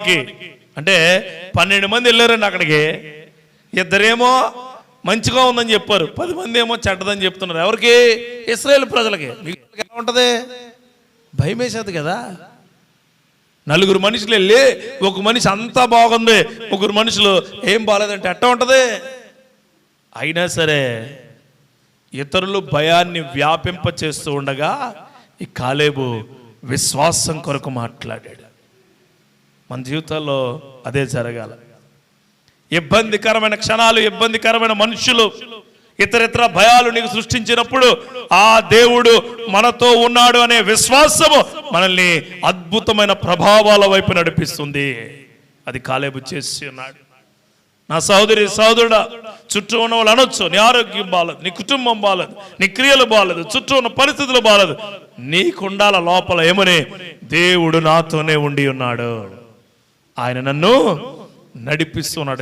అంటే 12 మంది వెళ్ళారండి అక్కడికి. ఇద్దరేమో మంచిగా ఉందని చెప్పారు, 10 మంది ఏమో చెడ్డదని చెప్తున్నారు. ఎవరికి? ఇశ్రాయేలు ప్రజలకి. మీకు ఎలా ఉంటుంది? భయం వేసేది కదా. 4 మనుషులు వెళ్ళి ఒక మనిషి అంతా బాగుంది, 3 మనుషులు ఏం బాగాలేదంటే ఎట్టా ఉంటుంది? అయినా సరే ఇతరులు భయాన్ని వ్యాపింప చేస్తూ ఉండగా ఈ కాలేబు విశ్వాసం కొరకు మాట్లాడాడు. మన జీవితాల్లో అదే జరగాల. ఇబ్బందికరమైన క్షణాలు, ఇబ్బందికరమైన మనుషులు, ఇతరితర భయాలు నీకు సృష్టించినప్పుడు ఆ దేవుడు మనతో ఉన్నాడు అనే విశ్వాసము మనల్ని అద్భుతమైన ప్రభావాల వైపు నడిపిస్తుంది. అది కాలేబు చేసి ఉన్నాడు. నా సహోదరి సహోదరుడా, చుట్టూ ఉన్న వాళ్ళు అనొచ్చు, నీ ఆరోగ్యం బాగలేదు, నీ కుటుంబం బాగలేదు, నీ క్రియలు బాగలేదు, చుట్టూ ఉన్న పరిస్థితులు బాగలేదు. నీకుండాల లోపల ఏమని? దేవుడు నాతోనే ఉండి ఉన్నాడు, ఆయన నన్ను నడిపిస్తున్నాడు.